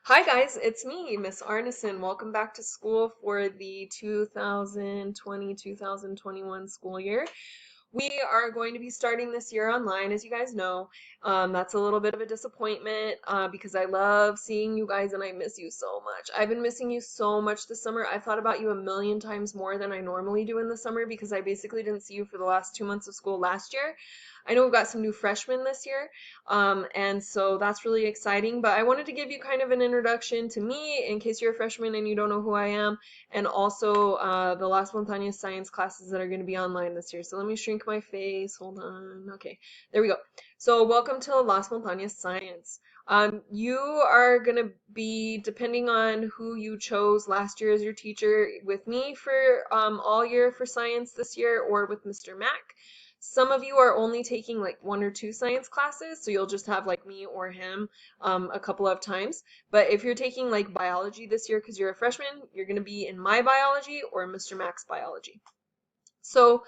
Hi guys, it's me, Miss Arneson. Welcome back to school for the 2020-2021 school year. We are going to be starting this year online, as you guys know. That's a little bit of a disappointment because I love seeing you guys and I miss you so much. I've been missing you so much this summer. I've thought about you a million times more than I normally do in the summer because I basically didn't see you for the last 2 months of school last year. I know we've got some new freshmen this year, and so that's really exciting. But I wanted to give you kind of an introduction to me in case you're a freshman and you don't know who I am, and also the Las Montañas science classes that are going to be online this year. So let me shrink my face. Hold on. Okay, there we go. So welcome to Las Montañas Science. You are going to be, depending on who you chose last year as your teacher, with me for all year for science this year or with Mr. Mack. Some of you are only taking like one or two science classes, so you'll just have like me or him a couple of times. But if you're taking like biology this year because you're a freshman, you're going to be in my biology or Mr. Mack's biology. So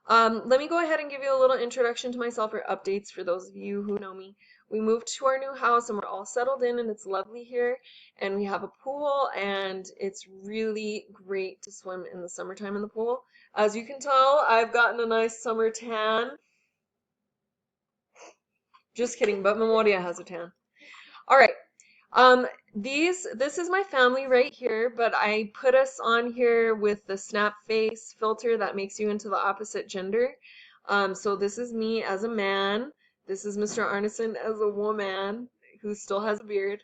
let me go ahead and give you a little introduction to myself or updates for those of you who know me. We moved to our new house and we're all settled in and it's lovely here. And we have a pool and it's really great to swim in the summertime in the pool. As you can tell, I've gotten a nice summer tan. Just kidding, but Memoria has a tan. All right. This is my family right here, but I put us on here with the snap face filter that makes you into the opposite gender. So this is me as a man. This is Mr. Arneson as a woman who still has a beard.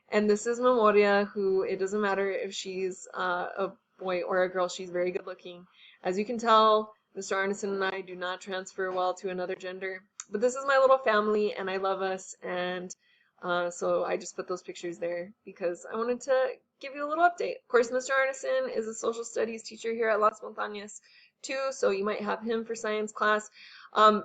And this is Memoria, who it doesn't matter if she's a boy or a girl, she's very good looking. As you can tell, Mr. Arneson and I do not transfer well to another gender. But this is my little family, and I love us, and so I just put those pictures there because I wanted to give you a little update. Of course, Mr. Arneson is a social studies teacher here at Las Montañas too, so you might have him for science class.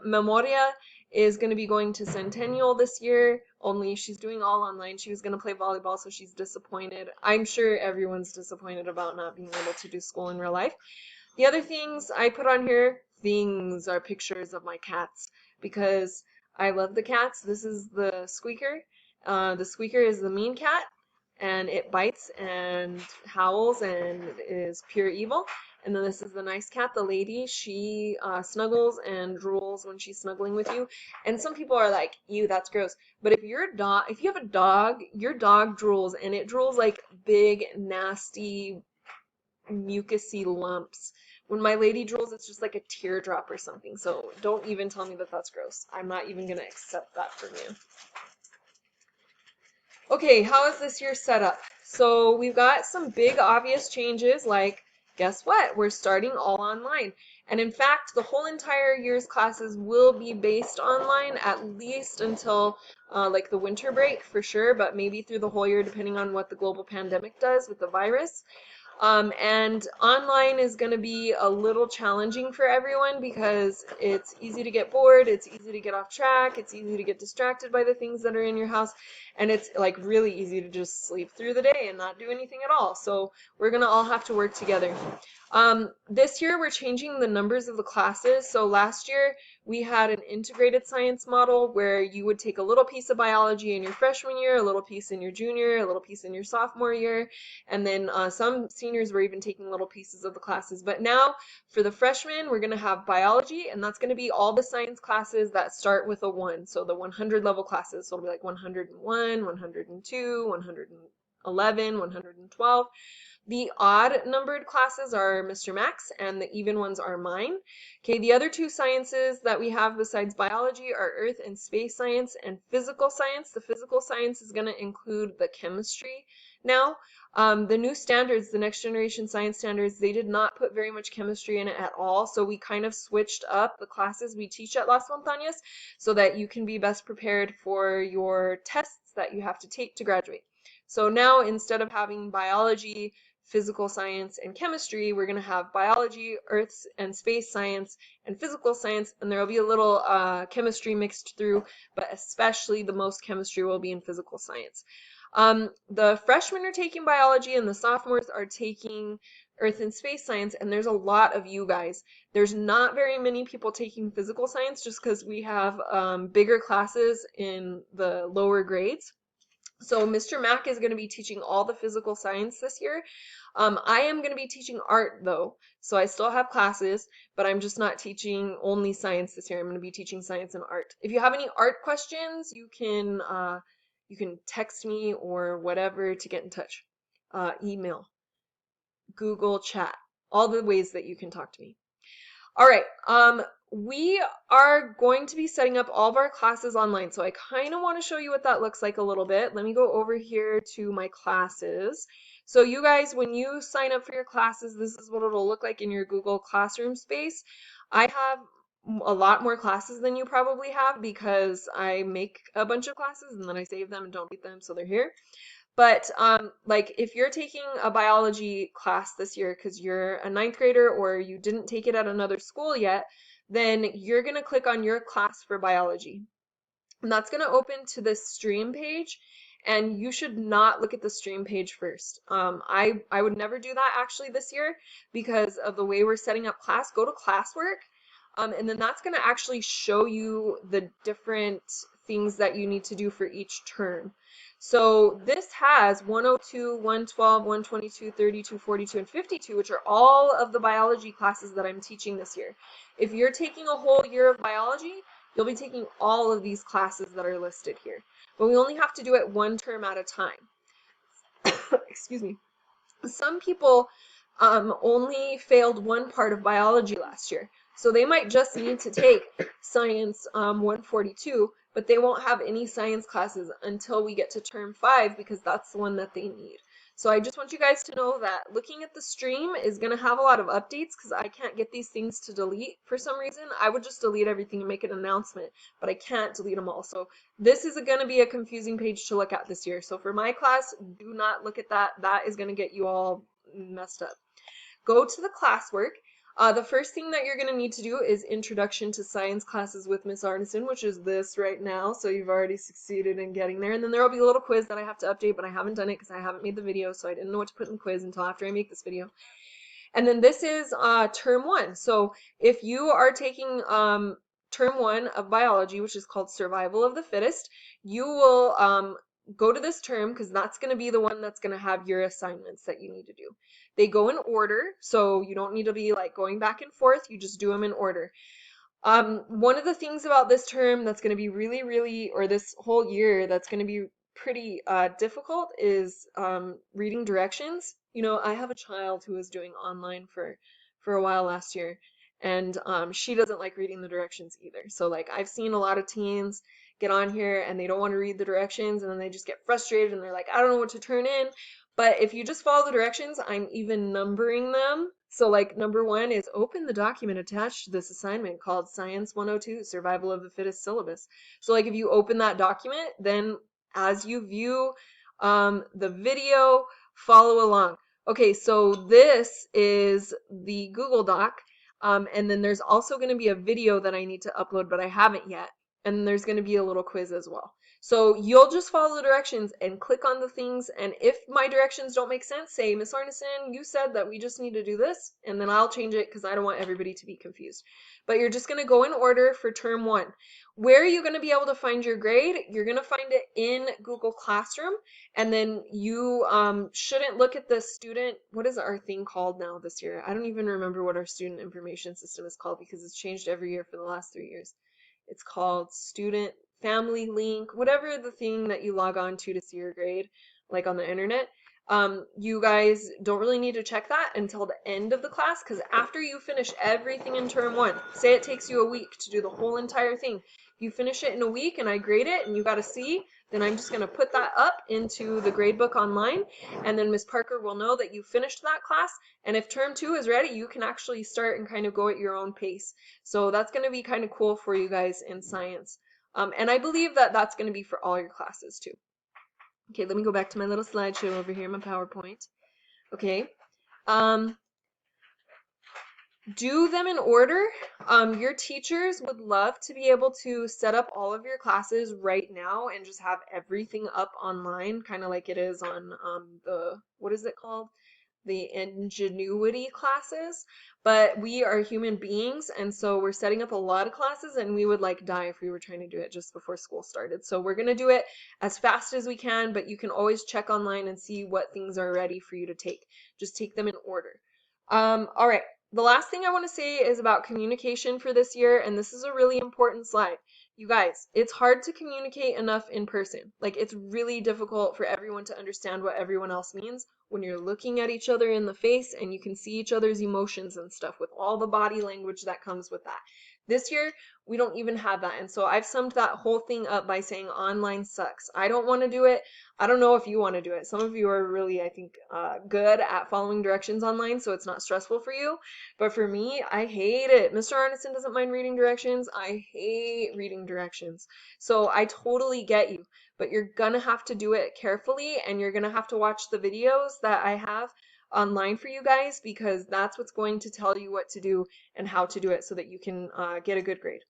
Memoria is going to be going to Centennial this year, only she's doing all online. She was going to play volleyball, so she's disappointed. I'm sure everyone's disappointed about not being able to do school in real life. The other things I put on here, things are pictures of my cats because I love the cats. This is the Squeaker. The Squeaker is the mean cat, and it bites and howls and is pure evil. And then this is the nice cat, the lady. She snuggles and drools when she's snuggling with you. And some people are like, "Ew, that's gross." But if you have a dog, your dog drools, and it drools like big, nasty, mucusy lumps. When my lady drools, it's just like a teardrop or something. So don't even tell me that that's gross. I'm not even gonna accept that from you. Okay, how is this year set up? So we've got some big obvious changes, like guess what? We're starting all online. And in fact, the whole entire year's classes will be based online at least until like the winter break for sure, but maybe through the whole year depending on what the global pandemic does with the virus. And online is going to be a little challenging for everyone because it's easy to get bored, it's easy to get off track, it's easy to get distracted by the things that are in your house, and it's like really easy to just sleep through the day and not do anything at all. So we're going to all have to work together. This year we're changing the numbers of the classes. So last year we had an integrated science model where you would take a little piece of biology in your freshman year, a little piece in your junior, a little piece in your sophomore year, and then some seniors were even taking little pieces of the classes. But now for the freshmen, we're going to have biology, and that's going to be all the science classes that start with a 1. So the 100 level classes, so it'll be like 101, 102, 111, 112. The odd numbered classes are Mr. Max, and the even ones are mine. Okay, the other two sciences that we have besides biology are earth and space science and physical science. The physical science is going to include the chemistry now. The new standards, the next generation science standards, they did not put very much chemistry in it at all, so we kind of switched up the classes we teach at Las Montañas so that you can be best prepared for your tests that you have to take to graduate. So now instead of having biology, physical science, and chemistry, we're going to have biology, earth and space science, and physical science, and there will be a little chemistry mixed through, but especially the most chemistry will be in physical science. The freshmen are taking biology and the sophomores are taking earth and space science, and there's a lot of you guys. There's not very many people taking physical science just because we have bigger classes in the lower grades. So Mr. Mack is going to be teaching all the physical science this year. I am going to be teaching art though. So I still have classes, but I'm just not teaching only science this year. I'm going to be teaching science and art. If you have any art questions, you can text me or whatever to get in touch. Email, Google Chat, all the ways that you can talk to me. All right, we are going to be setting up all of our classes online. So I kind of want to show you what that looks like a little bit. Let me go over here to my classes. So you guys, when you sign up for your classes, this is what it'll look like in your Google Classroom space. I have a lot more classes than you probably have because I make a bunch of classes and then I save them and don't delete them, so they're here. But like if you're taking a biology class this year because you're a ninth grader or you didn't take it at another school yet, then you're going to click on your class for biology. And that's going to open to this stream page. And you should not look at the stream page first. I would never do that actually this year because of the way we're setting up class. Go to classwork. And then that's going to actually show you the different things that you need to do for each term. So this has 102, 112, 122, 32, 42, and 52, which are all of the biology classes that I'm teaching this year. If you're taking a whole year of biology, you'll be taking all of these classes that are listed here. But we only have to do it one term at a time. Excuse me. Some people only failed one part of biology last year. So they might just need to take science 142, but they won't have any science classes until we get to term 5 because that's the one that they need. So I just want you guys to know that looking at the stream is going to have a lot of updates because I can't get these things to delete for some reason. I would just delete everything and make an announcement, but I can't delete them all. So this is going to be a confusing page to look at this year. So for my class, do not look at that. That is going to get you all messed up. Go to the classwork. The first thing that you're going to need to do is Introduction to Science classes with Miss Arneson, which is this right now. So you've already succeeded in getting there. And then there will be a little quiz that I have to update, but I haven't done it because I haven't made the video, so I didn't know what to put in the quiz until after I make this video. And then this is term 1. So if you are taking term 1 of biology, which is called Survival of the Fittest, you will go to this term because that's going to be the one that's going to have your assignments that you need to do. They go in order, so you don't need to be like going back and forth. You just do them in order. One of the things about this term that's going to be really, or this whole year that's going to be pretty difficult is reading directions. You know, I have a child who was doing online for a while last year, and she doesn't like reading the directions either. So like I've seen a lot of teens get on here and they don't want to read the directions and then they just get frustrated and they're like, I don't know what to turn in. But if you just follow the directions, I'm even numbering them. So like number 1 is open the document attached to this assignment called Science 102, Survival of the Fittest Syllabus. So like if you open that document, then as you view the video, follow along. Okay, so this is the Google Doc. And then there's also going to be a video that I need to upload, but I haven't yet. And there's going to be a little quiz as well. So you'll just follow the directions and click on the things. And if my directions don't make sense, say, Miss Arneson, you said that we just need to do this. And then I'll change it because I don't want everybody to be confused. But you're just going to go in order for term 1. Where are you going to be able to find your grade? You're going to find it in Google Classroom. And then you shouldn't look at the student, what is our thing called now this year? I don't even remember what our student information system is called because it's changed every year for the last 3 years. It's called Student Family Link, whatever the thing that you log on to see your grade, like on the internet. You guys don't really need to check that until the end of the class because after you finish everything in term 1, say it takes you a week to do the whole entire thing. If you finish it in a week and I grade it and you got a C, then I'm just going to put that up into the gradebook online, and then Miss Parker will know that you finished that class. And if term 2 is ready, you can actually start and kind of go at your own pace. So that's going to be kind of cool for you guys in science. And I believe that that's going to be for all your classes too. Okay, let me go back to my little slideshow over here, my PowerPoint. Okay. Do them in order. Your teachers would love to be able to set up all of your classes right now and just have everything up online, kind of like it is on the, what is it called? the ingenuity classes, but we are human beings, and so we're setting up a lot of classes, and we would like die if we were trying to do it just before school started. So we're gonna do it as fast as we can, but you can always check online and see what things are ready for you to take. Just take them in order. All right. The last thing I want to say is about communication for this year, and this is a really important slide. You guys, it's hard to communicate enough in person. Like, it's really difficult for everyone to understand what everyone else means when you're looking at each other in the face and you can see each other's emotions and stuff with all the body language that comes with that. This year, we don't even have that. And so I've summed that whole thing up by saying online sucks. I don't want to do it. I don't know if you want to do it. Some of you are really, I think, good at following directions online, so it's not stressful for you. But for me, I hate it. Mr. Arneson doesn't mind reading directions. I hate reading directions. So I totally get you. But you're gonna have to do it carefully, and you're gonna have to watch the videos that I have online for you guys, because that's what's going to tell you what to do and how to do it so that you can get a good grade.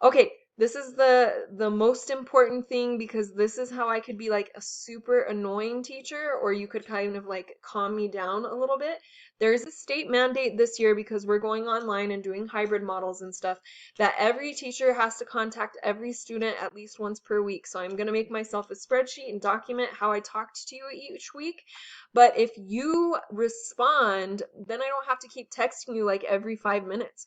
Okay, this is the most important thing, because this is how I could be like a super annoying teacher, or you could kind of like calm me down a little bit. There's a state mandate this year, because we're going online and doing hybrid models and stuff, that every teacher has to contact every student at least once per week. So I'm going to make myself a spreadsheet and document how I talked to you each week. But if you respond, then I don't have to keep texting you like every 5 minutes.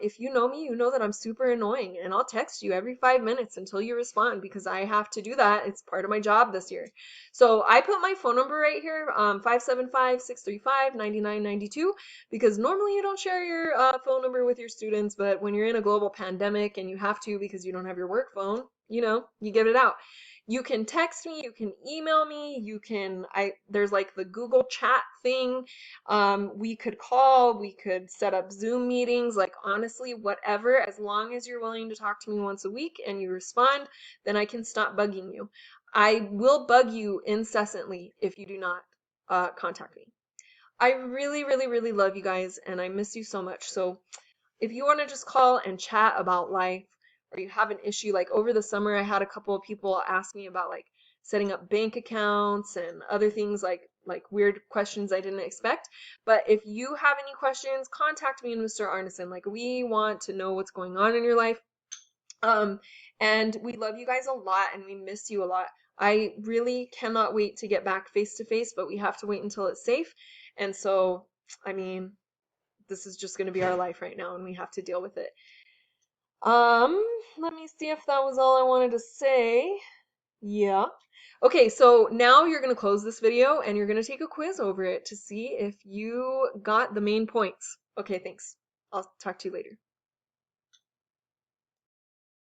If you know me, you know that I'm super annoying, and I'll text you every 5 minutes until you respond, because I have to do that. It's part of my job this year. So I put my phone number right here, 575-635-9992, because normally you don't share your phone number with your students, but when you're in a global pandemic and you have to because you don't have your work phone, you know, you give it out. You can text me, you can email me, you can, there's like the Google chat thing. We could call, we could set up Zoom meetings, like honestly, whatever, as long as you're willing to talk to me once a week and you respond, then I can stop bugging you. I will bug you incessantly if you do not contact me. I really, really, really love you guys, and I miss you so much. So if you want to just call and chat about life, or you have an issue, like over the summer, I had a couple of people ask me about like setting up bank accounts and other things, like weird questions I didn't expect. But if you have any questions, contact me and Mr. Arneson. Like, we want to know what's going on in your life. And we love you guys a lot, and we miss you a lot. I really cannot wait to get back face to face, but we have to wait until it's safe. And so, I mean, this is just going to be our life right now, and we have to deal with it. Let me see if that was all I wanted to say. Yeah. Okay, so now you're going to close this video and you're going to take a quiz over it to see if you got the main points. Okay, thanks. I'll talk to you later.